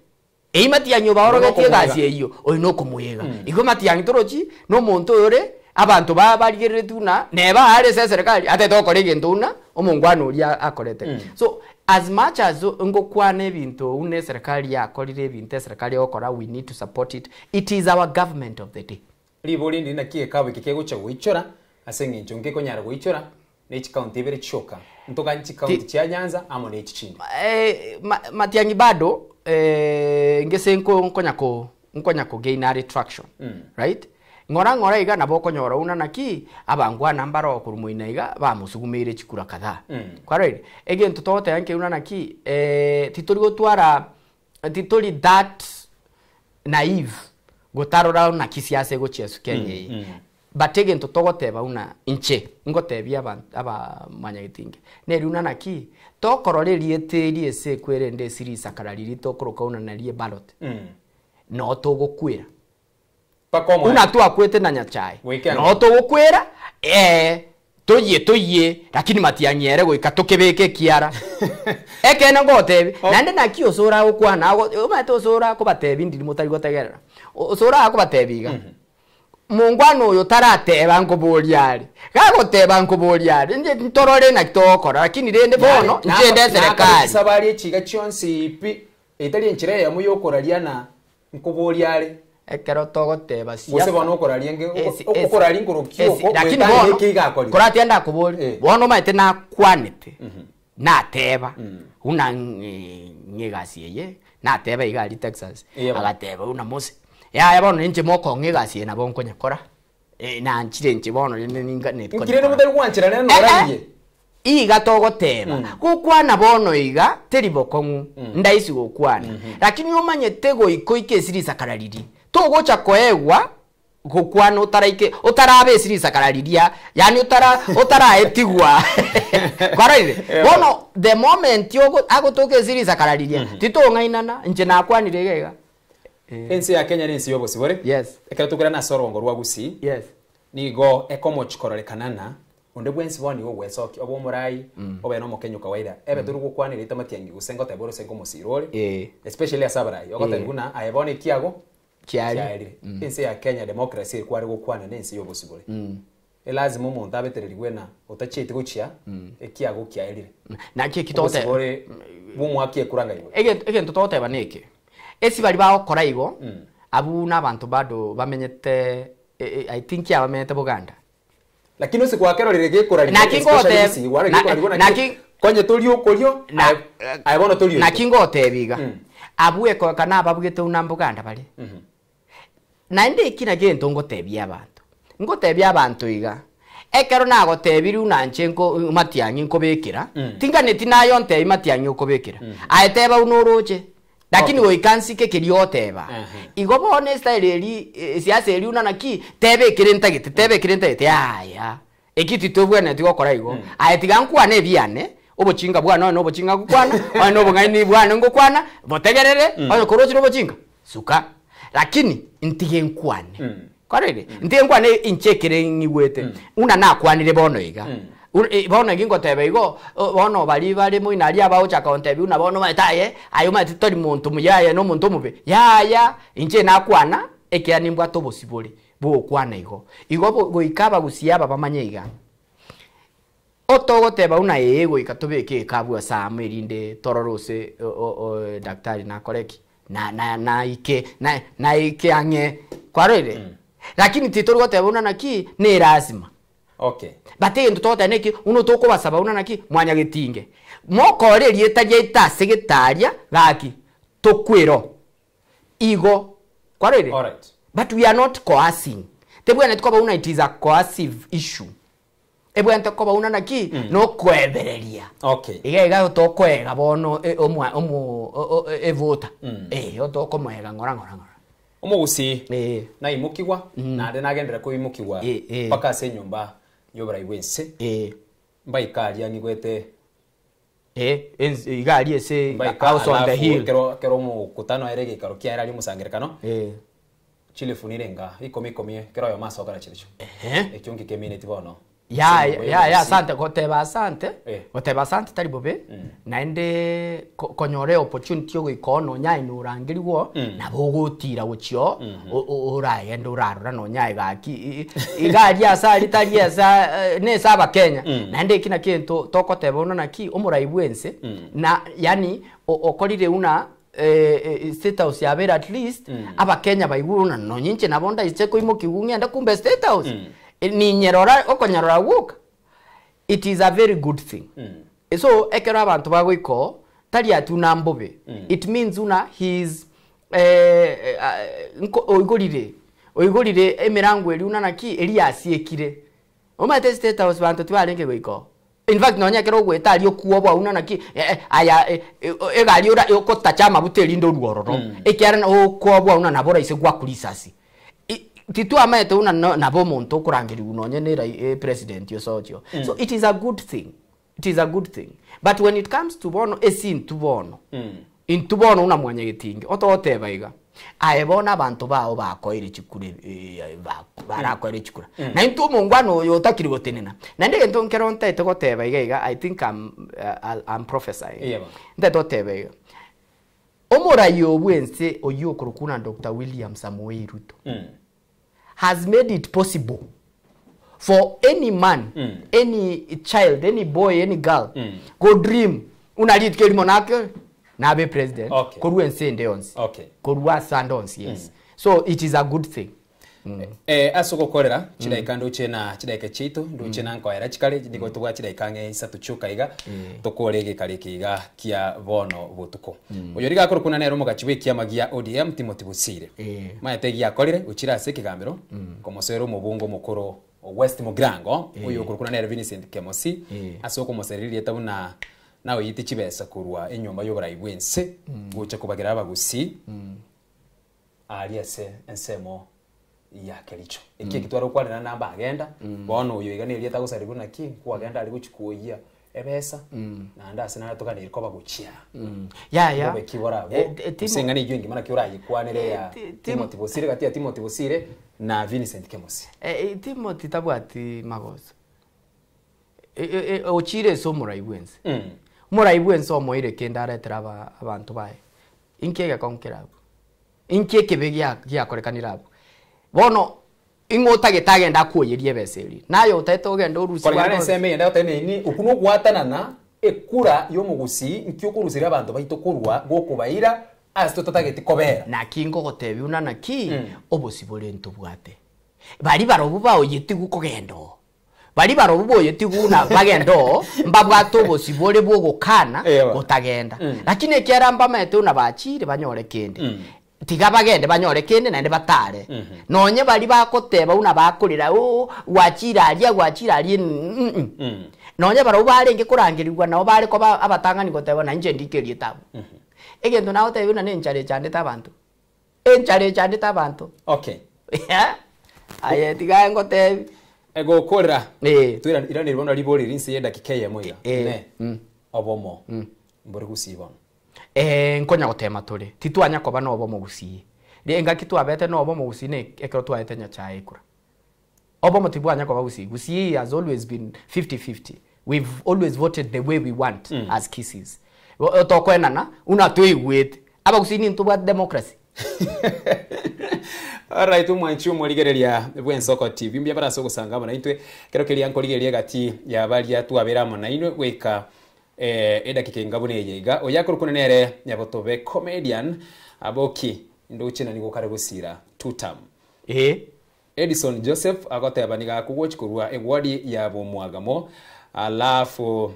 Matiangi baorogetie gasi eyo oino kumuyega igo Matiangi torochi no muntu ore abantu barigerere tuna neba are serikali ate tokore gentuna omongwano uria akorete so as much as ngokwane bintu une serikali yakorire binte serikali okora we need to support it is our government of the day liboli ndina kie kawe kikego cha wichora asenge njonge konyara wichora nechi county bere choka ntoka nchi county cha Nyanza amo nechi chini Matiangi bado ngesenko nkonyako gain traction right ngora iga nabo konyora una naki abangwa nambara okurumuina iga bamusugumire chikura kadha kwa right again tutote yanke una naki titori that naive gotarora na kisiasa go chesu Kenya but again tutogoteba una inche ngotebia aba manyagitinge neri una naki tokororerie teri ese kwerende siri sakarariri tokoroka una narie ballot no togokwira una tu akwete na Nyachae no togokwira toye lakini Matiangi ere goika tokebeke kiara ekene ngotebi nande naki osora okwana umate osora ko batebi ndiri mutari gotegerera osora ko batebiga mungwano yo tarateba nkoboliari gagoteba nkoboliari nje ntorore na kitokora lakini rende bono njende serikali sabari chiga chionsi ipi itali nchire ya muyo koralia na nkoboliari ekero togoteba siasa bose bono okoraria ngorokio lakini bono koratienda kubori bono maite na kwanete na teba una ngegasi ye na teba igali Texas agateba una mose ya bono nje moko ngegasi na bonko nyakora na nchire nje bono ninga net ngire no mutari kwanchira neno oragie iga togoteba gukwana bono iga teriboko ndaisi gukwana lakini umanyete goiko ikesirisa karariri togocha koegwa gukwana utarabe sirisa karariria yani utaraetigwa kwaraire bono the moment yogo agotoke sirisa karariria titongainana nje nakwanire gega ensi ya Kenya nensi yobosi bore yes ekero tukira na sorongo rwagusi yes nigo ekomochikororekanana onde bwensi boni go gwesoki obo murai obe no mokenyo kawaida ebe turu gukwanira itamatiangi gusengo taboro sengo musirore especially asabarai ogote guna ayebone kiago kiari ensi ya Kenya democracy kwari gukwana nensi yobosibore lazima umuntu abetereri gwena utachete guchia ekiago kiairire na kitote bore bumwaki ekuranga ibo ege ntotote baneke esi bali bakora igo abu nabantu bado bamenyete I think ya bamenyete Buganda lakini usikwakero lirege kurari naki konye tolio kolio ayibona tolio nakingote biga abuye ko kana babugete una Buganda bali na inde ikina gento ngotebya abantu ngotebya abantu iga ekero nagotebiru nanchenko matiangi nkobekira tinganeti nayo nte matiangi ukobekira aeteba unoroche lakini goikansike kirioteba igo bone style eri siasa eri una naki tebe kirentagete aya ekiti tobwana tigokora igo aetiga nkwane biane obochinga bwana no obochinga gukwana ono bongani bwana ngokwana botegerere ono korochiro obochinga suka lakini ntige nkwane korere ntige nkwane inchekere ngigwete una nakwanire bono iga bono ngingotebe igo bono bali mu inali abaocha contebe una bono mataye ayo matitori muntu muyaye no muntu mube ya inche nakwana ekiani mbwa tobosibole bo kwana igo goikaba gusiaba bamanye iga otogoteba una yego ikatobeke kabwa saa erinde tororose daktari na koreki na ike ange kwarere lakini titorogoteba una naki ni lazima okay bate ntotote neki uno toko basaba una naki mwanya getinge moko rieta yeta secretaria gaki tokwero igo kwarere alright but we are not coercing tebwana tikoba una it is a coercive issue ebwana tikoba una naki no kwebereria okay iga tokwega bono evota otoko mwega ngora omugusi na imukigwa na de nagendera ko imukigwa paka se nyumba yobra iwense mbaikali angigwete igali ese house on the hill kero mu kutano erege karo kiara ali musangerekano chile funirenga ikomikomie kero yo maso kara chilicho ekyongi kemine tibono ya asante koteba asante koteba asante talibobe naende konyore opportunity yo ikono nyai nurangiriwo nabogotira guchio uragenda urarura no nyai gaki igari asali tali asa nesa abakenya naende kina kintu tokoteba uno naki omuraibwense na yani okorire una state house ya vera at least abakenya baiguruna no nyinche nabonda icheko imokigungenda kumbe state house ni nyerora okonyarora guka it is a very good thing so ekero abantu bagoiko tali atuna mbobe it means una his oigorire emirango eri una naki eri asiekire omate state house bantu twarenge goiko in fact nonya kero gweta ali okuobwa una naki aya egali ora okotachama buteri ndo ruororo ekiara okuobwa una nabora ise gwa kulisasi titu amete una nabo muntu kurangiri unonye ne president yosocho so it is a good thing but when it comes to bono esin to bono in to bono una mwanya gitingi ototeba iga aebona abantu bao bakoire chikure barakoire chikura na into mungwano yo takiri gotenena na ndege ntonkero ntete goteba iga I think I'm prophesying nteto teba iga omorayo bwense oyokurukuna Dr. William Samoei Ruto has made it possible for any man, any child, any boy, any girl, go dream. Una lead kelimo nake na be president. Koruwe nsende onsi. Koruwa sandons, yes. So it is a good thing. Asoko korera chidaika nduche na chidaika chitu nduche na nkoera chikale ndiko tugwa chidaika nge isatu chuka iga tokorege kale kiga kia bono butuko uyo riga akoro kuna nero mugachiwe kia magia ODM Timothy Busire mayategi akorire uchira se kigambiro komosero mubungo mukoro West Mugrango uyo akoro kuna nero Vincent Kemosi asoko moseriri etabuna nawe yiti chibesa kurwa enyomba yobora ibwense gucha kubagira abagusi aliase ensemo ya kelicho iki kitwaro kwanira namba agenda bono uyo iganiriye tagusaribu na ki ku agenda ali guchikuoya ebesa na ndase na toka niriko baguchia ya bekibora singani jwingi mana kiura yikwanire ya Timothy Busire gatia Timothy Busire na Vincent Kemosi Timothy tabwati magoso ochire so muraibwense muraibwense omoire kendare traba abantu bae inkega konkerabu inkeke begia korekanirabu bono ingota getagenda kuoyerie beseri nayo uteto genda urusi kwa seme yenda utene ni ukuno gwatana na ekura yo mugusi nkyo kurusira abantu baito kurwa gokubaira asito tatageti kobera na kingo gotebi una na ki obosibole ntubwate bari barobu bawo yetigu kogendo bari barobu bo yetigu na bagendo mbabwato obosibole bwo gokana gotagenda lakini ekyaramba mete una bachire banyore kende tiga bagende banyore kende nande batare nonye bari bakoteba una bakurira wachira ali nonye baro barenge kurangirirwa nabo bare ko abatangani goteba na nje ndikerie tabu egendo naho tebi una nenchare chande tabantu enchare chande tabantu okay aye tiga ngotebi ego korra tuira irani ribona libori rinse yenda kikeye moya ne obomo mbore gusibona nkonya gotema turi titwanya koba no obo mugusi renga kitwabete no obo mugusi ne ekero twahete nya chai kura obo mutibwanya koba gusi has always been 50-50 we've always voted the way we want as kisses tokwenana una tuigwete aba gusi ni ntubwa democracy alright umwanchu murigereria bwensoko TV mbya barasoko sanga bana intwe kero kelia nkorigeria gati ya balia twabera mona inwe weka edakike ngabune yega oyakuru kunenere nyabotobe comedian aboki nduchina niko kare gusira tutam Edison Joseph agoteba niga kugochikurwa egwadi ya bomwagamo alafu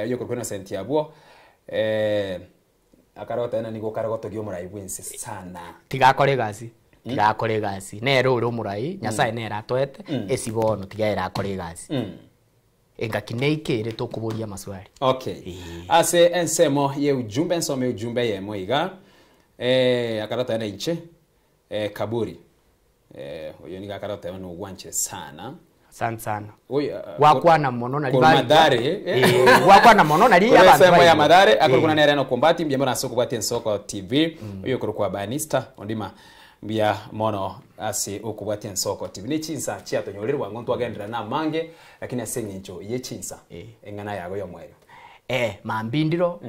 yoko kuna senti yabo akarota ena niko kare gotogyo murai bwense sana tigakore gasi nero ro murai nyasaye nera toete esibono tigaera akore gasi engakine ire tokuburia maswali okay ase ensemo ye ujumbe nsome ujumbe ye moiga akarata ena inche kaburi uyo ni akarata ena ugwanche sana sana wakwana mono na libali madare wakwana mono na liya abantu ensemo ya madare akurukuna nere no kombati mbye mara soko bati ensoko TV uyo kurukwa banista ondima mbia mono asi okubwati ensoko TV ni chinsa chia tonyolerwa ngontu agendera na mange lakini asengincho ye chinsa engana yago yo mweyo mambindiro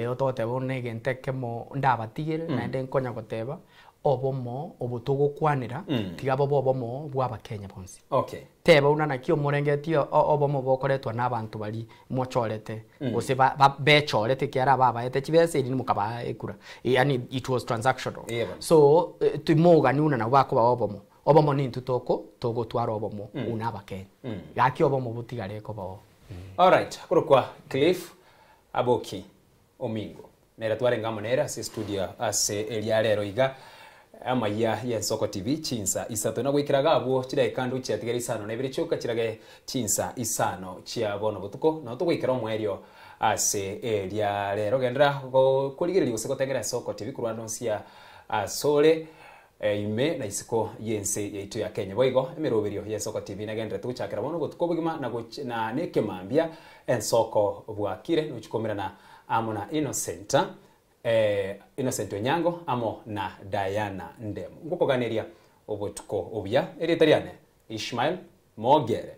otote bone gentekemo ndabatigire na ende nkonya goteba obomo obutugukwanira tigabo bobomo bwa Kenya bonsi okay teba una nakio murengetio obomo bokoretwa nabantu bali mochorete ose bechorete kiara baba ete chibese ni mukaba ekura yani it was transactional so timoga ni una na bako ba obomo ni ntutoko togo twara obomo una Kenya yakio obomo butigare ko ba all right kurukwa Cliff Aboki Omingo nera tware ngamonera se studio ase eliarero iga ama ya Ensoko TV chinsa isato na gwikiraga abo chira ikandu chia tigeri sano na ibiri chuka chirage chinsa isano chia bono butuko na tugwikira omwerio ase elia rero gendra kuligirira guseko tengera Ensoko TV kurwando cia asole ime na isiko yense yaitu ya Kenya boigo emiroberio ya Ensoko TV na gendra tuchakira bono butuko bugima na nekemambia Ensoko bwakire nuchikomera na amona Innocent Innocent Onyango amo na Diana Ndemu ngukoganiria obotuko obya eritariane Ishmael Mogere